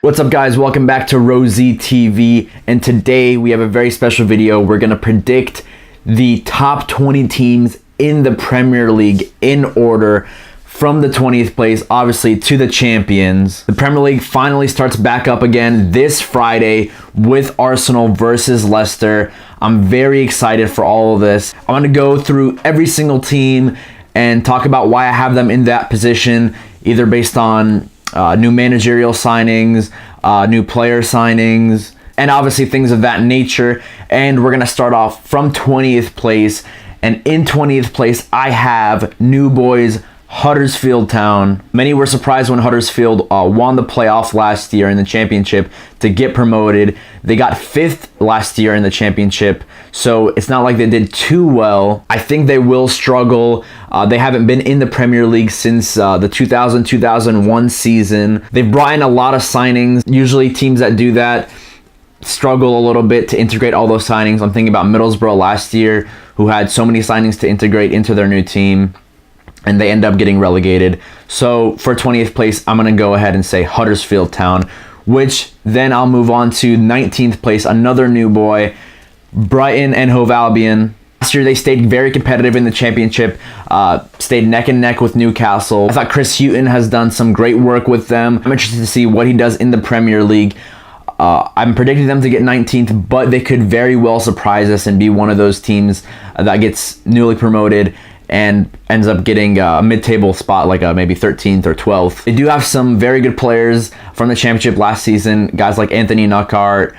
What's up, guys? Welcome back to Rosie TV, and today we have a very special video. We're going to predict the top 20 teams in the Premier League in order from the 20th place, obviously, to the champions. The Premier League finally starts back up again this Friday with Arsenal versus Leicester. I'm very excited for all of this. I'm going to go through every single team and talk about why I have them in that position, either based on new managerial signings, new player signings, and obviously things of that nature. And we're going to start off from 20th place. And in 20th place, I have New Boys Huddersfield Town. Many were surprised when Huddersfield won the playoff last year in the championship to get promoted. They got 5th last year in the championship, so it's not like they did too well. I think they will struggle. They haven't been in the Premier League since the 2000-2001 season. They've brought in a lot of signings. Usually teams that do that struggle a little bit to integrate all those signings. I'm thinking about Middlesbrough last year, who had so many signings to integrate into their new team, and they end up getting relegated. So for 20th place, I'm going to go ahead and say Huddersfield Town, which then I'll move on to 19th place, another new boy, Brighton and Hove Albion. Last year, they stayed very competitive in the championship, stayed neck and neck with Newcastle. I thought Chris Hughton has done some great work with them. I'm interested to see what he does in the Premier League. I'm predicting them to get 19th, but they could very well surprise us and be one of those teams that gets newly promoted and ends up getting a mid-table spot, like maybe 13th or 12th. They do have some very good players from the championship last season, guys like Anthony Knockaert,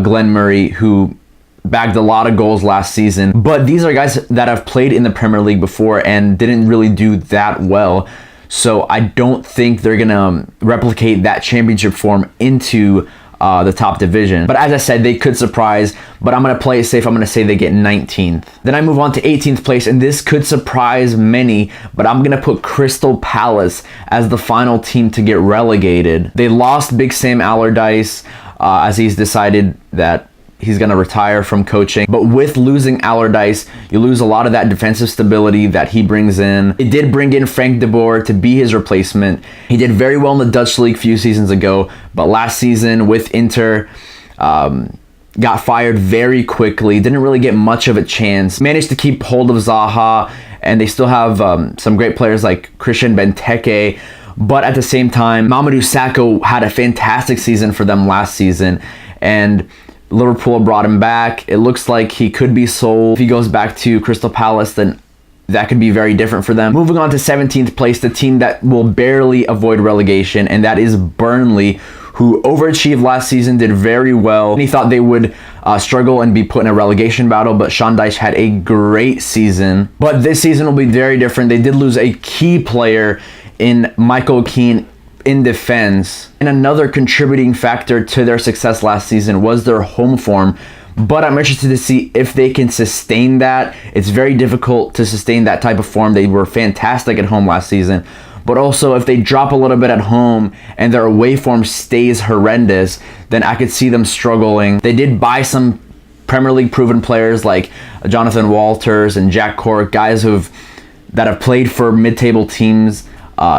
Glenn Murray, who bagged a lot of goals last season. But these are guys that have played in the Premier League before and didn't really do that well. So I don't think they're gonna replicate that championship form into the top division. But as I said, they could surprise, but I'm going to play it safe. I'm going to say they get 19th. Then I move on to 18th place, and this could surprise many, but I'm going to put Crystal Palace as the final team to get relegated. They lost Big Sam Allardyce as he's decided that he's going to retire from coaching. But with losing Allardyce, you lose a lot of that defensive stability that he brings in. It did bring in Frank de Boer to be his replacement. He did very well in the Dutch league a few seasons ago, but last season with Inter, got fired very quickly. Didn't really get much of a chance. Managed to keep hold of Zaha, and they still have some great players like Christian Benteke. But at the same time, Mamadou Sakho had a fantastic season for them last season, and Liverpool brought him back. It looks like he could be sold. If he goes back to Crystal Palace, then that could be very different for them. Moving on to 17th place, the team that will barely avoid relegation, and that is Burnley, who overachieved last season, did very well. And he thought they would struggle and be put in a relegation battle, but Sean Dyche had a great season. But this season will be very different. They did lose a key player in Michael Keane in defense, and another contributing factor to their success last season was their home form. But I'm interested to see if they can sustain that. It's very difficult to sustain that type of form. They were fantastic at home last season, but also if they drop a little bit at home and their away form stays horrendous, then I could see them struggling. They did buy some Premier League proven players like Jonathan Walters and Jack Cork, guys that have played for mid-table teams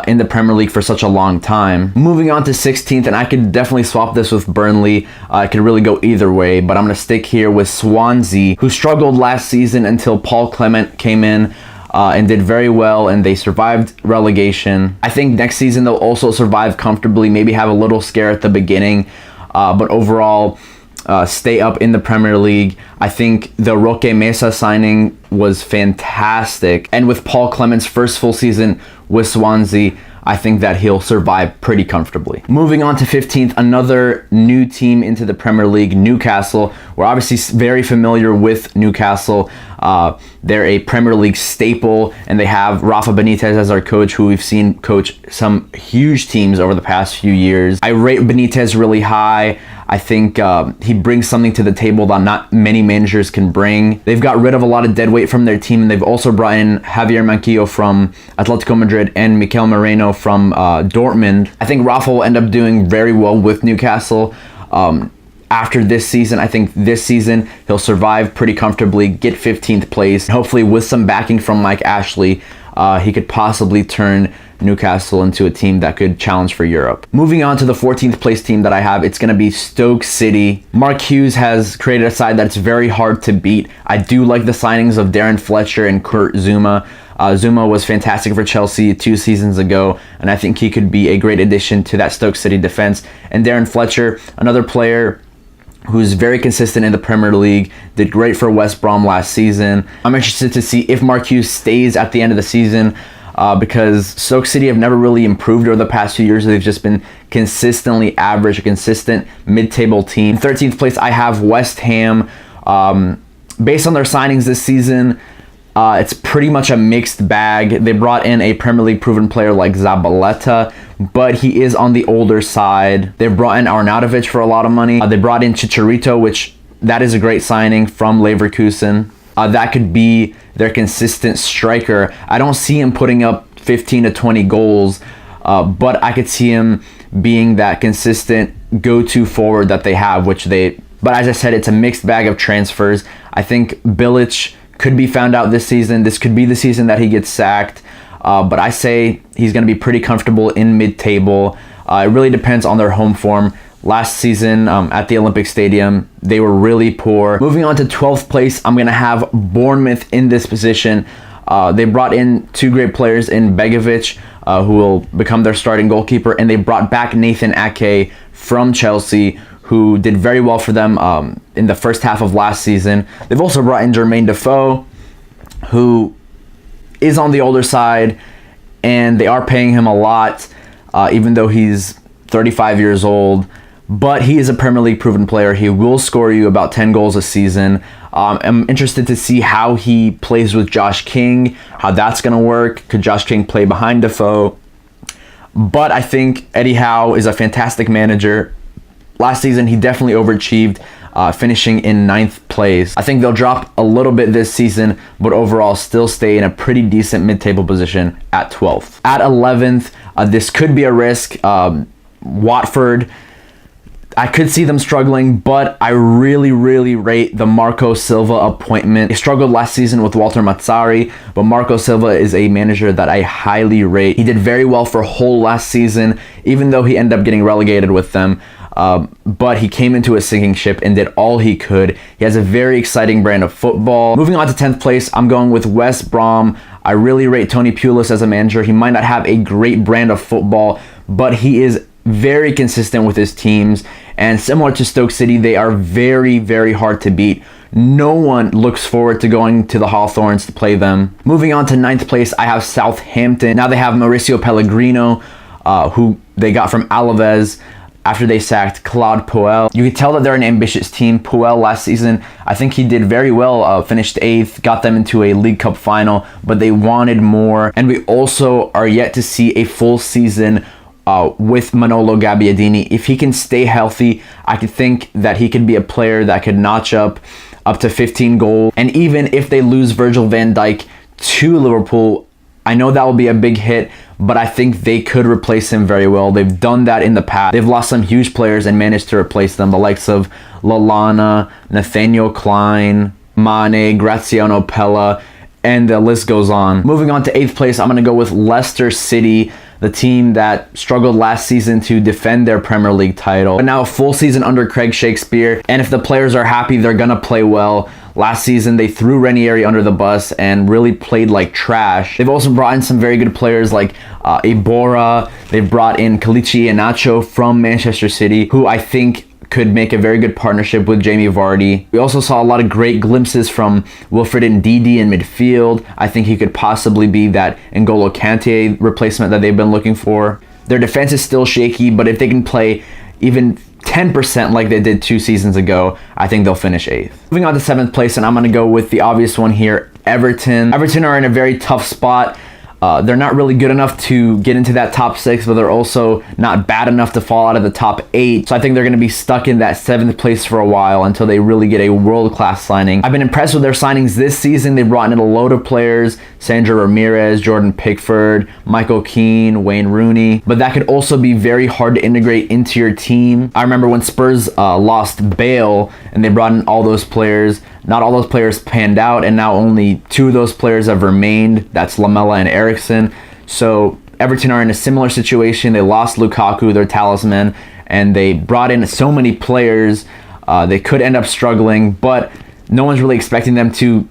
in the Premier League for such a long time. Moving on to 16th, and I could definitely swap this with Burnley. I could really go either way, but I'm going to stick here with Swansea, who struggled last season until Paul Clement came in and did very well, and they survived relegation. I think next season they'll also survive comfortably, maybe have a little scare at the beginning, but overall stay up in the Premier League. I think the Roque Mesa signing was fantastic, and with Paul Clement's first full season with Swansea, I think that he'll survive pretty comfortably. Moving on to 15th, another new team into the Premier League, Newcastle. We're obviously very familiar with Newcastle. They're a Premier League staple, and they have Rafa Benitez as our coach, who we've seen coach some huge teams over the past few years. I rate Benitez really high. I think he brings something to the table that not many managers can bring. They've got rid of a lot of dead weight from their team, and they've also brought in Javier Manquillo from Atletico Madrid and Mikel Moreno from Dortmund. I think Rafa will end up doing very well with Newcastle. After this season, I think this season he'll survive pretty comfortably, get 15th place, hopefully with some backing from Mike Ashley. he could possibly turn Newcastle into a team that could challenge for Europe. Moving on to the 14th place team that I have, it's going to be Stoke City. Mark Hughes has created a side that's very hard to beat. I do like the signings of Darren Fletcher and Kurt Zouma. Zouma was fantastic for Chelsea 2 seasons ago, and I think he could be a great addition to that Stoke City defense. And Darren Fletcher, another player who's very consistent in the Premier League, did great for West Brom last season. I'm interested to see if Mark Hughes stays at the end of the season, because Stoke City have never really improved over the past few years. They've just been consistently average, a consistent mid-table team. In 13th place, I have West Ham. Based on their signings this season, it's pretty much a mixed bag. They brought in a Premier League proven player like Zabaleta, but he is on the older side. They brought in Arnautovic for a lot of money. They brought in Chicharito, which that is a great signing from Leverkusen. That could be their consistent striker. I don't see him putting up 15 to 20 goals, but I could see him being that consistent go-to forward that they have, but as I said, it's a mixed bag of transfers. I think Bilic could be found out this season. This could be the season that he gets sacked, but I say he's going to be pretty comfortable in mid-table. It really depends on their home form. Last season at the Olympic Stadium, they were really poor. Moving on to 12th place, I'm going to have Bournemouth in this position. They brought in 2 great players in Begovic, who will become their starting goalkeeper, and they brought back Nathan Ake from Chelsea, who did very well for them in the first half of last season. They've also brought in Jermaine Defoe, who is on the older side, and they are paying him a lot, even though he's 35 years old. But he is a Premier League proven player. He will score you about 10 goals a season. I'm interested to see how he plays with Josh King, how that's going to work. Could Josh King play behind Defoe? But I think Eddie Howe is a fantastic manager. Last season, he definitely overachieved, finishing in 9th place. I think they'll drop a little bit this season, but overall still stay in a pretty decent mid-table position at 12th. At 11th, this could be a risk. Watford, I could see them struggling, but I really rate the Marco Silva appointment. They struggled last season with Walter Mazzari, but Marco Silva is a manager that I highly rate. He did very well for Hull last season, even though he ended up getting relegated with them. But he came into a sinking ship and did all he could. He has a very exciting brand of football. Moving on to 10th place, I'm going with West Brom. I really rate Tony Pulis as a manager. He might not have a great brand of football, but he is very consistent with his teams. And similar to Stoke City, they are very hard to beat. No one looks forward to going to the Hawthorns to play them. Moving on to 9th place, I have Southampton. Now they have Mauricio Pellegrino, who they got from Alaves after they sacked Claude Puel. You can tell that they're an ambitious team. Puel last season, I think he did very well, finished 8th, got them into a League Cup final, but they wanted more. And we also are yet to see a full season with Manolo Gabbiadini. If he can stay healthy, I could think that he could be a player that could notch up to 15 goals. And even if they lose Virgil van Dijk to Liverpool, I know that will be a big hit, but I think they could replace him very well. They've done that in the past. They've lost some huge players and managed to replace them, the likes of Lallana, Nathaniel Klein, Mane, Graziano Pella, and the list goes on. Moving on to 8th place, I'm going to go with Leicester City, the team that struggled last season to defend their Premier League title. But now a full season under Craig Shakespeare, and if the players are happy, they're going to play well. Last season, they threw Ranieri under the bus and really played like trash. They've also brought in some very good players like Iborra. They've brought in Kelechi Iheanacho from Manchester City, who I think could make a very good partnership with Jamie Vardy. We also saw a lot of great glimpses from Wilfred Ndidi in midfield. I think he could possibly be that N'Golo Kante replacement that they've been looking for. Their defense is still shaky, but if they can play even 10% like they did 2 seasons ago, I think they'll finish 8th. Moving on to 7th place, and I'm going to go with the obvious one here, Everton. Everton are in a very tough spot. They're not really good enough to get into that top 6, but they're also not bad enough to fall out of the top 8. So I think they're going to be stuck in that 7th place for a while until they really get a world-class signing. I've been impressed with their signings this season. They brought in a load of players: Sandro Ramirez, Jordan Pickford, Michael Keane, Wayne Rooney. But that could also be very hard to integrate into your team. I remember when Spurs lost Bale and they brought in all those players. not all those players panned out, and now only 2 of those players have remained. That's Lamela and Eriksen. So Everton are in a similar situation. They lost Lukaku, their talisman, and they brought in so many players. They could end up struggling, but no one's really expecting them to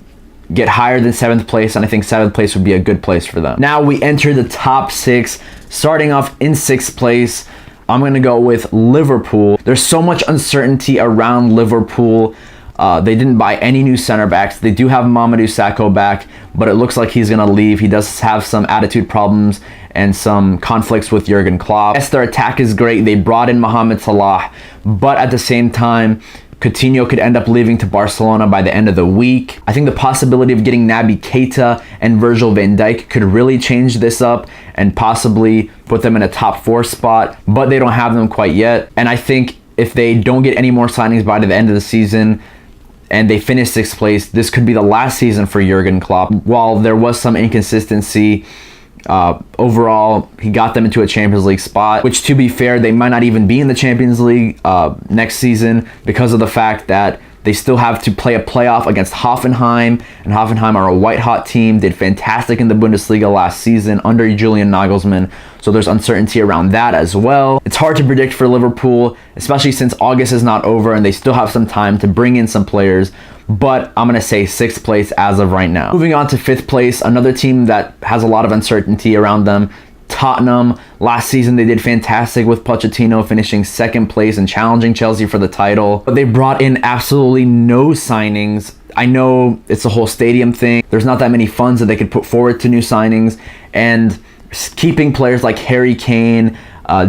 get higher than 7th place, and I think 7th place would be a good place for them. Now we enter the top 6. Starting off in 6th place, I'm going to go with Liverpool. There's so much uncertainty around Liverpool. They didn't buy any new center backs. They do have Mamadou Sakho back, but it looks like he's going to leave. He does have some attitude problems and some conflicts with Jurgen Klopp. Yes, their attack is great. They brought in Mohamed Salah, but at the same time, Coutinho could end up leaving to Barcelona by the end of the week. I think the possibility of getting Naby Keita and Virgil van Dijk could really change this up and possibly put them in a top 4 spot, but they don't have them quite yet. And I think if they don't get any more signings by the end of the season and they finish 6th place, this could be the last season for Jurgen Klopp. While there was some inconsistency, overall, he got them into a Champions League spot, which, to be fair, they might not even be in the Champions League next season because of the fact that they still have to play a playoff against Hoffenheim, and Hoffenheim are a white-hot team, did fantastic in the Bundesliga last season under Julian Nagelsmann, so there's uncertainty around that as well. It's hard to predict for Liverpool, especially since August is not over and they still have some time to bring in some players, but I'm going to say 6th place as of right now. Moving on to 5th place, another team that has a lot of uncertainty around them, Tottenham. Last season they did fantastic with Pochettino, finishing 2nd place and challenging Chelsea for the title, but they brought in absolutely no signings. I know it's a whole stadium thing. There's not that many funds that they could put forward to new signings, and keeping players like Harry Kane,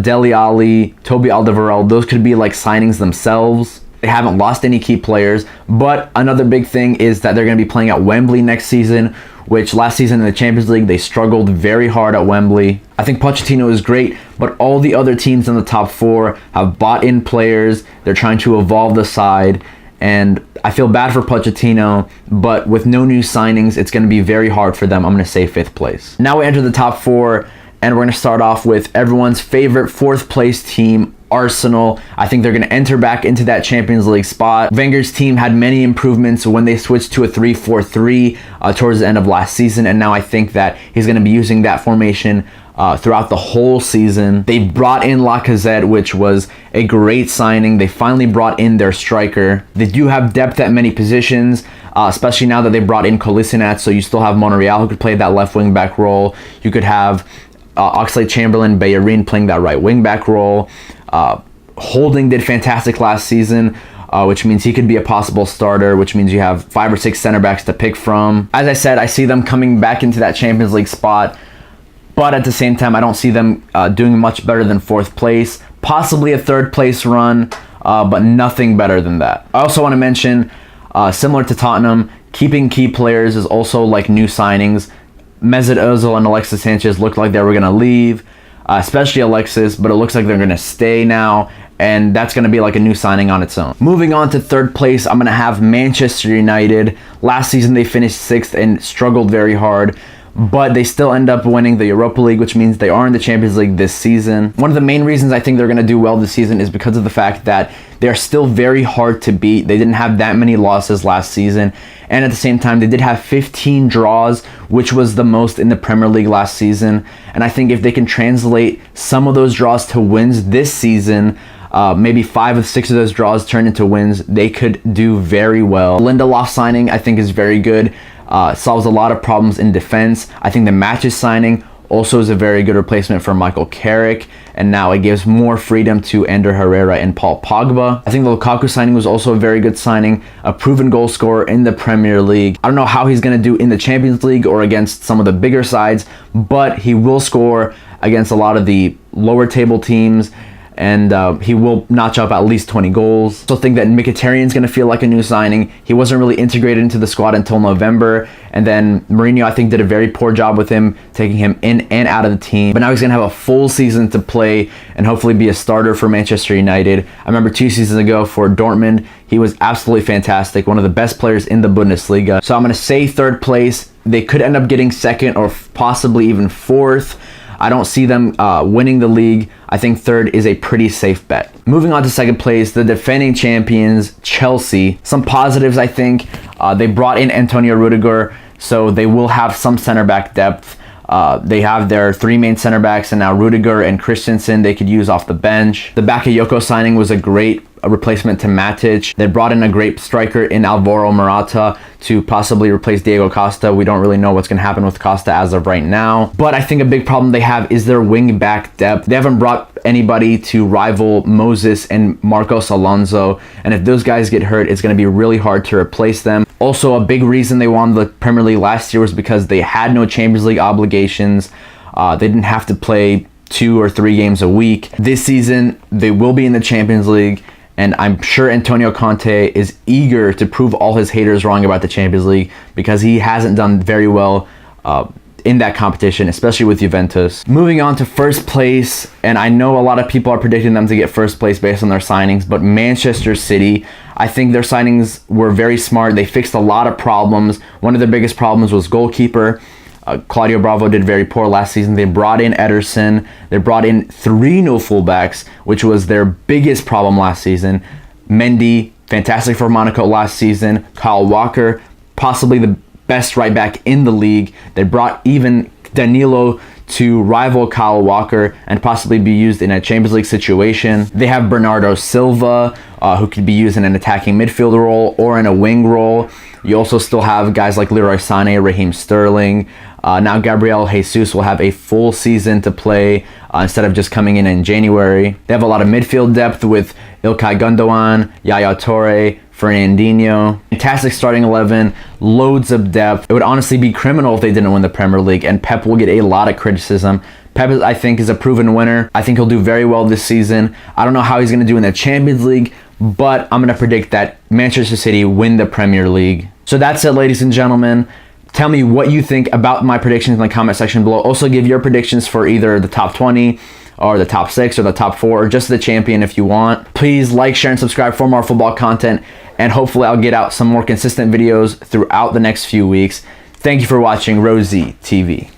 Dele Alli, Toby Alderweireld, those could be like signings themselves. They haven't lost any key players, but another big thing is that they're going to be playing at Wembley next season, which last season in the Champions League, they struggled very hard at Wembley. I think Pochettino is great, but all the other teams in the top 4 have bought in players. They're trying to evolve the side, and I feel bad for Pochettino, but with no new signings, it's going to be very hard for them. I'm going to say 5th place. Now we enter the top 4, and we're going to start off with everyone's favorite 4th place team, Arsenal. I think they're going to enter back into that Champions League spot. Wenger's team had many improvements when they switched to a 3-4-3 towards the end of last season, and now I think that he's going to be using that formation throughout the whole season. They brought in Lacazette, which was a great signing. They finally brought in their striker. They do have depth at many positions, especially now that they brought in Kolasinac, so you still have Monreal who could play that left wing back role. You could have Oxlade-Chamberlain, Bellerin playing that right wing back role. Holding did fantastic last season, which means he could be a possible starter, which means you have 5 or 6 center backs to pick from. As I said, I see them coming back into that Champions League spot, but at the same time, I don't see them doing much better than 4th place, possibly a 3rd place run, but nothing better than that. I also want to mention, similar to Tottenham, keeping key players is also like new signings. Mesut Ozil and Alexis Sanchez looked like they were going to leave, especially Alexis, but it looks like they're going to stay now, and that's going to be like a new signing on its own. Moving on to 3rd place, I'm going to have Manchester United. Last season they finished 6th and struggled very hard, but they still end up winning the Europa League, which means they are in the Champions League this season. One of the main reasons I think they're going to do well this season is because of the fact that they're still very hard to beat. They didn't have that many losses last season, and at the same time, they did have 15 draws, which was the most in the Premier League last season. And I think if they can translate some of those draws to wins this season, maybe 5 of 6 of those draws turn into wins, they could do very well. Lindelof signing, I think, is very good. Solves a lot of problems in defense. I think the Matches signing also is a very good replacement for Michael Carrick, and now it gives more freedom to Ander Herrera and Paul Pogba. I think the Lukaku signing was also a very good signing, a proven goal scorer in the Premier League. I don't know how he's going to do in the Champions League or against some of the bigger sides, but he will score against a lot of the lower table teams, and he will notch up at least 20 goals. I also think that Mkhitaryan's going to feel like a new signing. He wasn't really integrated into the squad until November, and then Mourinho, I think, did a very poor job with him, taking him in and out of the team. But now he's going to have a full season to play and hopefully be a starter for Manchester United. I remember 2 seasons ago for Dortmund, he was absolutely fantastic, one of the best players in the Bundesliga. So I'm going to say 3rd place. They could end up getting 2nd or possibly even 4th. I don't see them winning the league. I think third is a pretty safe bet. Moving on to second place, the defending champions, Chelsea. Some positives, I think. They brought in Antonio Rudiger, so they will have some center back depth. They have their three main center backs, and now Rudiger and Christensen they could use off the bench. The Bakayoko signing was a great replacement to Matic. They brought in a great striker in Alvaro Morata to possibly replace Diego Costa. We don't really know what's going to happen with Costa as of right now. But I think a big problem they have is their wing back depth. They haven't brought anybody to rival Moses and Marcos Alonso. And if those guys get hurt, it's going to be really hard to replace them. Also, a big reason they won the Premier League last year was because they had no Champions League obligations. They didn't have to play 2 or 3 games a week. This season, they will be in the Champions League. And I'm sure Antonio Conte is eager to prove all his haters wrong about the Champions League because he hasn't done very well in that competition, especially with Juventus. Moving on to first place, and I know a lot of people are predicting them to get first place based on their signings, but Manchester City, I think their signings were very smart. They fixed a lot of problems. One of their biggest problems was goalkeeper. Claudio Bravo did very poor last season. They brought in Ederson. They brought in 3 new fullbacks, which was their biggest problem last season. Mendy, fantastic for Monaco last season. Kyle Walker, possibly the best right back in the league. They brought even Danilo to rival Kyle Walker and possibly be used in a Champions League situation. They have Bernardo Silva, who could be used in an attacking midfield role or in a wing role. You also still have guys like Leroy Sané, Raheem Sterling. Now Gabriel Jesus will have a full season to play instead of just coming in January. They have a lot of midfield depth with Ilkay Gundogan, Yaya Toure, Fernandinho. Fantastic starting 11, loads of depth. It would honestly be criminal if they didn't win the Premier League, and Pep will get a lot of criticism. Pep, I think, is a proven winner. I think he'll do very well this season. I don't know how he's going to do in the Champions League, but I'm going to predict that Manchester City win the Premier League. So that's it, ladies and gentlemen. Tell me what you think about my predictions in the comment section below. Also, give your predictions for either the top 20 or the top 6 or the top 4 or just the champion if you want. Please like, share, and subscribe for more football content, and hopefully I'll get out some more consistent videos throughout the next few weeks. Thank you for watching Rosie TV.